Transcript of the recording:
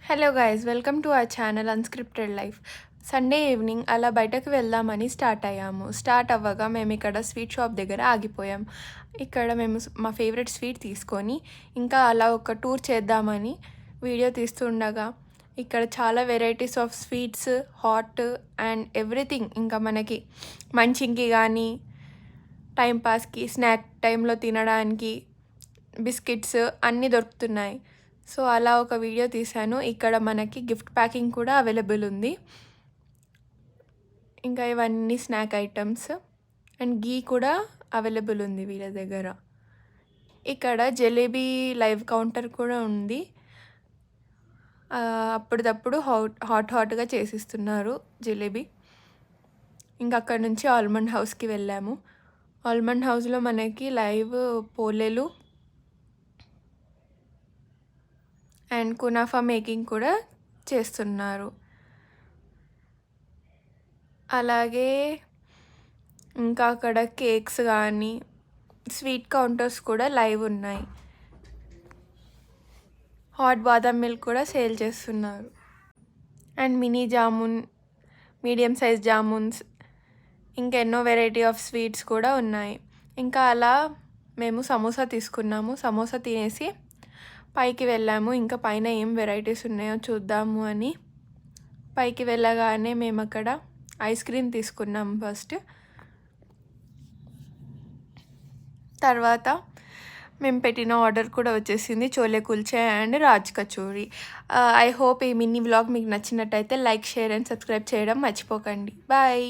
Hello guys, welcome to our channel unscripted life. Sunday evening అలా బయటకు వెళ్దామని start అయ్యాము. స్టార్ట్ అవ్వగా మేము ఇక్కడ స్వీట్ షాప్ దగ్గర ఆగిపోయాం. ఇక్కడ మేము మా ఫేవరెట్ స్వీట్ తీసుకొని ఇంకా అలా ఒక టూర్ చేద్దామని వీడియో తీస్తుండగా ఇక్కడ చాలా varieties of sweets, hot and everything, ఇంకా మనకి మంచింగ్కి కానీ టైంపాస్కి స్నాక్ టైంలో తినడానికి బిస్కెట్స్ అన్నీ దొరుకుతున్నాయి. సో అలా ఒక వీడియో తీశాను. ఇక్కడ మనకి గిఫ్ట్ ప్యాకింగ్ కూడా అవైలబుల్ ఉంది. ఇంకా ఇవన్నీ స్నాక్ ఐటమ్స్ అండ్ గీ కూడా అవైలబుల్ ఉంది వీళ్ళ దగ్గర. ఇక్కడ జలేబీ లైవ్ కౌంటర్ కూడా ఉంది. అప్పటిదప్పుడు హాట్గా చేసిస్తున్నారు జలేబీ. ఇంకా అక్కడ నుంచి ఆల్మండ్ హౌస్కి వెళ్ళాము. ఆల్మండ్ హౌస్లో మనకి లైవ్ పోలేలు అండ్ కునాఫా మేకింగ్ కూడా చేస్తున్నారు. అలాగే ఇంకా అక్కడ కేక్స్ కానీ స్వీట్ కౌంటర్స్ కూడా లైవ్ ఉన్నాయి. హాట్ బాదం మిల్క్ కూడా సేల్ చేస్తున్నారు. And mini jamun, medium size jamuns, ఇంకెన్నో వెరైటీ ఆఫ్ స్వీట్స్ కూడా ఉన్నాయి. ఇంకా అలా మేము సమోసా తీసుకున్నాము. సమోసా తినేసి పైకి వెళ్ళాము. ఇంకా పైన ఏం వెరైటీస్ ఉన్నాయో చూద్దాము అని పైకి వెళ్ళగానే మేము అక్కడ ఐస్ క్రీమ్ తీసుకున్నాము ఫస్ట్. తర్వాత మేము పెట్టిన ఆర్డర్ కూడా వచ్చేసింది, chole kulche and raj kachori. I hope ఈ మినీ వ్లాగ్ మీకు నచ్చినట్టయితే లైక్, షేర్ అండ్ సబ్స్క్రైబ్ చేయడం మర్చిపోకండి. బాయ్.